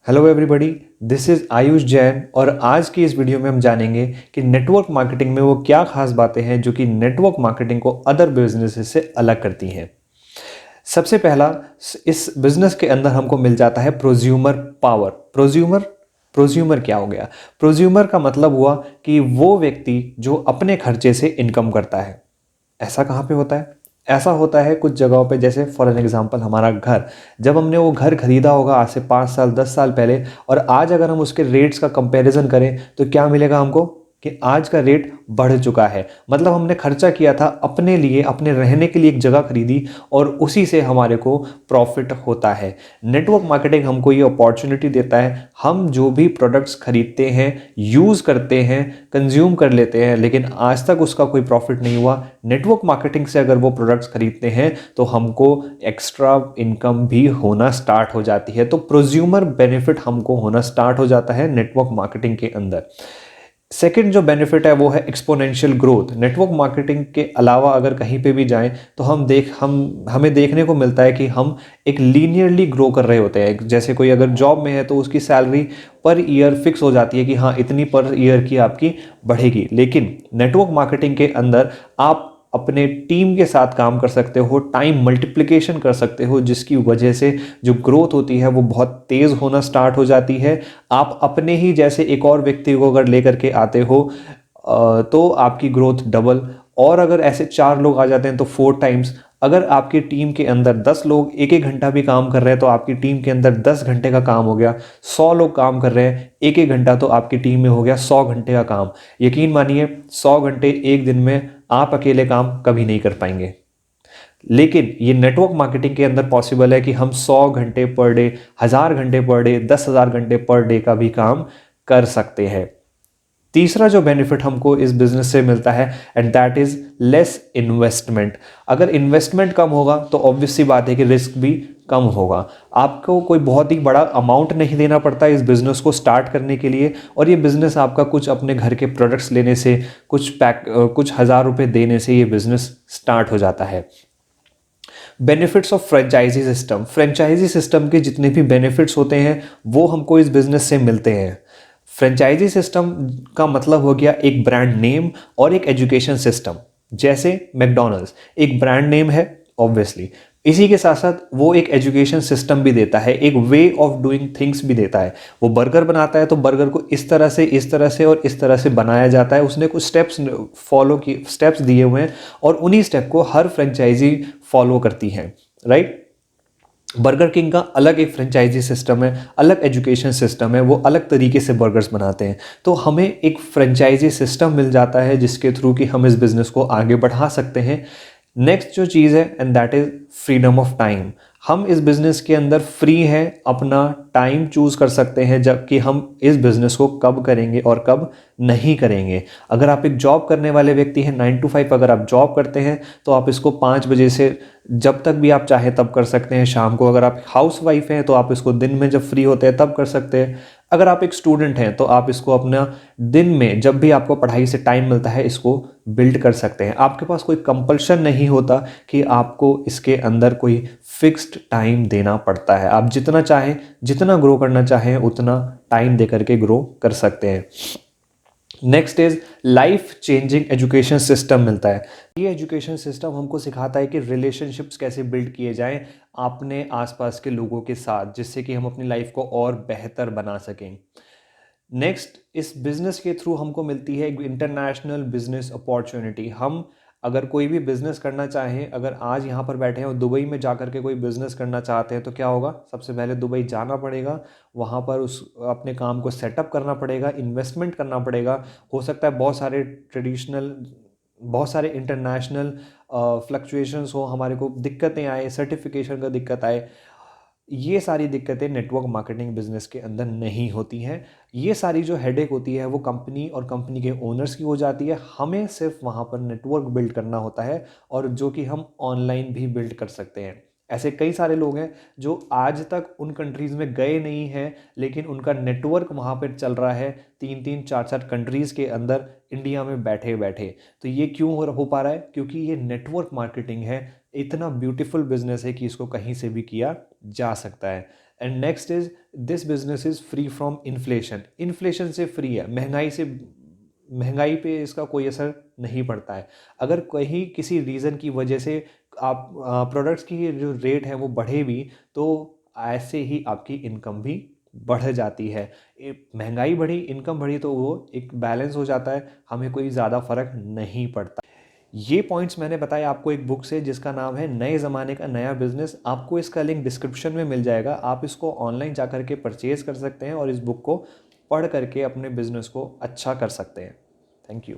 Hello everybody, this is Ayush Jain और आज की इस वीडियो में हम जानेंगे कि नेटवर्क मार्केटिंग में वो क्या खास बातें हैं जो कि नेटवर्क मार्केटिंग को अदर बिजनेसेस से अलग करती हैं। सबसे पहला, इस बिजनेस के अंदर हमको मिल जाता है प्रोज्यूमर पावर। प्रोज्यूमर प्रोज्यूमर क्या हो गया? प्रोज्यूमर का मतलब हुआ कि वो व्यक्ति जो अपने खर्चे से इनकम करता है। ऐसा कहाँ पे होता है? ऐसा होता है कुछ जगहों पे, जैसे फॉर एन एग्जांपल हमारा घर। जब हमने वो घर खरीदा होगा आज से 5 साल 10 साल पहले, और आज अगर हम उसके रेट्स का कंपैरिजन करें तो क्या मिलेगा हमको कि आज का रेट बढ़ चुका है। मतलब हमने खर्चा किया था अपने लिए, अपने रहने के लिए एक जगह खरीदी और उसी से हमारे को प्रॉफिट होता है। नेटवर्क मार्केटिंग हमको ये अपॉर्चुनिटी देता है, हम जो भी प्रोडक्ट्स खरीदते हैं, यूज़ करते हैं, कंज्यूम कर लेते हैं, लेकिन आज तक उसका कोई प्रॉफिट नहीं हुआ। नेटवर्क मार्केटिंग से अगर वो प्रोडक्ट्स खरीदते हैं तो हमको एक्स्ट्रा इनकम भी होना स्टार्ट हो जाती है। तो प्रोज्यूमर बेनिफिट हमको होना स्टार्ट हो जाता है नेटवर्क मार्केटिंग के अंदर। सेकंड जो बेनिफिट है वो है एक्सपोनेंशियल ग्रोथ। नेटवर्क मार्केटिंग के अलावा अगर कहीं पे भी जाएं तो हमें देखने को मिलता है कि हम एक लीनियरली ग्रो कर रहे होते हैं। जैसे कोई अगर जॉब में है तो उसकी सैलरी पर ईयर फिक्स हो जाती है कि हाँ इतनी पर ईयर की आपकी बढ़ेगी, लेकिन नेटवर्क मार्केटिंग के अंदर आप अपने टीम के साथ काम कर सकते हो, टाइम मल्टीप्लिकेशन कर सकते हो, जिसकी वजह से जो ग्रोथ होती है वो बहुत तेज़ होना स्टार्ट हो जाती है। आप अपने ही जैसे एक और व्यक्ति को अगर लेकर के आते हो तो आपकी ग्रोथ डबल, और अगर ऐसे 4 लोग आ जाते हैं तो 4 टाइम्स। अगर आपकी टीम के अंदर 10 लोग एक एक घंटा भी काम कर रहे हैं तो आपकी टीम के अंदर 10 घंटे का काम हो गया। 100 लोग काम कर रहे हैं एक एक घंटा तो आपकी टीम में हो गया 100 घंटे का काम। यकीन मानिए 100 घंटे एक दिन में आप अकेले काम कभी नहीं कर पाएंगे, लेकिन ये नेटवर्क मार्केटिंग के अंदर पॉसिबल है कि हम 100 घंटे पर डे, 1000 घंटे पर डे, 10,000 घंटे पर डे का भी काम कर सकते हैं। तीसरा जो बेनिफिट हमको इस बिजनेस से मिलता है and that is less investment. अगर इन्वेस्टमेंट कम होगा तो ऑब्वियस सी बात है कि रिस्क भी कम होगा। आपको कोई बहुत ही बड़ा अमाउंट नहीं देना पड़ता इस बिजनेस को स्टार्ट करने के लिए, और ये बिजनेस आपका कुछ अपने घर के प्रोडक्ट्स लेने से, कुछ हजार रुपए देने से ये बिजनेस स्टार्ट हो जाता है। Benefits of franchise system. Franchise system के जितने भी बेनिफिट्स होते हैं वो हमको इस बिजनेस से मिलते हैं। फ्रेंचाइजी सिस्टम का मतलब हो गया एक ब्रांड नेम और एक एजुकेशन सिस्टम। जैसे मैकडॉनल्ड्स एक ब्रांड नेम है ऑब्वियसली, इसी के साथ साथ वो एक एजुकेशन सिस्टम भी देता है, एक वे ऑफ डूइंग थिंग्स भी देता है। वो बर्गर बनाता है तो बर्गर को इस तरह से और इस तरह से बनाया जाता है। उसने कुछ स्टेप्स दिए हुए हैं और उन्हीं स्टेप को हर फ्रेंचाइजी फॉलो करती है, राइट। बर्गर किंग का अलग एक फ्रेंचाइजी सिस्टम है, अलग एजुकेशन सिस्टम है, वो अलग तरीके से बर्गर्स बनाते हैं। तो हमें एक फ्रेंचाइजी सिस्टम मिल जाता है जिसके थ्रू कि हम इस बिज़नेस को आगे बढ़ा सकते हैं। नेक्स्ट जो चीज़ है and that is freedom of time. हम इस बिज़नेस के अंदर फ्री हैं, अपना टाइम चूज़ कर सकते हैं जबकि हम इस बिज़नेस को कब करेंगे और कब नहीं करेंगे। अगर आप एक जॉब करने वाले व्यक्ति हैं, 9 to 5 अगर आप जॉब करते हैं तो आप इसको 5 बजे से जब तक भी आप चाहें तब कर सकते हैं। शाम को अगर आप हाउस वाइफ हैं तो आप इसको दिन में जब फ्री होते हैं तब कर सकते हैं। अगर आप एक स्टूडेंट हैं तो आप इसको अपना दिन में जब भी आपको पढ़ाई से टाइम मिलता है इसको बिल्ड कर सकते हैं। आपके पास कोई कंपल्शन नहीं होता कि आपको इसके अंदर कोई फिक्स्ड टाइम देना पड़ता है। आप जितना चाहें, जितना ग्रो करना चाहें उतना टाइम दे करके ग्रो कर सकते हैं। Next is life changing education system मिलता है। ये एजुकेशन सिस्टम हमको सिखाता है कि रिलेशनशिप्स कैसे बिल्ड किए जाएं अपने आसपास के लोगों के साथ, जिससे कि हम अपनी लाइफ को और बेहतर बना सकें। नेक्स्ट, इस बिजनेस के थ्रू हमको मिलती है एक इंटरनेशनल बिजनेस अपॉर्चुनिटी। हम अगर कोई भी बिजनेस करना चाहें, अगर आज यहाँ पर बैठे हैं और दुबई में जा करके कोई बिजनेस करना चाहते हैं तो क्या होगा? सबसे पहले दुबई जाना पड़ेगा, वहाँ पर उस अपने काम को सेटअप करना पड़ेगा, इन्वेस्टमेंट करना पड़ेगा। हो सकता है बहुत सारे इंटरनेशनल फ्लक्चुएशंस हो, हमारे को दिक्कतें आए, सर्टिफिकेशन का दिक्कत आए। ये सारी दिक्कतें नेटवर्क मार्केटिंग बिजनेस के अंदर नहीं होती हैं। ये सारी जो हेडेक होती है वो कंपनी और कंपनी के ओनर्स की हो जाती है। हमें सिर्फ वहाँ पर नेटवर्क बिल्ड करना होता है, और जो कि हम ऑनलाइन भी बिल्ड कर सकते हैं। ऐसे कई सारे लोग हैं जो आज तक उन कंट्रीज़ में गए नहीं हैं, लेकिन उनका नेटवर्क वहाँ पर चल रहा है 3-3 4-4 कंट्रीज़ के अंदर, इंडिया में बैठे बैठे। तो ये क्यों हो पा रहा है? क्योंकि ये नेटवर्क मार्केटिंग है। इतना ब्यूटीफुल बिजनेस है कि इसको कहीं से भी किया जा सकता है। And next is this business is free from inflation, inflation से फ्री है, महंगाई पे इसका कोई असर नहीं पड़ता है। अगर कहीं किसी रीज़न की वजह से आप प्रोडक्ट्स की जो रेट है वो बढ़े भी, तो ऐसे ही आपकी इनकम भी बढ़ जाती है। महंगाई बढ़ी, इनकम बढ़ी, तो वो एक बैलेंस हो जाता है, हमें कोई ज़्यादा फर्क नहीं पड़ता। ये पॉइंट्स मैंने बताया आपको एक बुक से जिसका नाम है नए ज़माने का नया बिजनेस। आपको इसका लिंक डिस्क्रिप्शन में मिल जाएगा, आप इसको ऑनलाइन जा करके परचेज कर सकते हैं और इस बुक को पढ़ करके अपने बिजनेस को अच्छा कर सकते हैं। Thank you.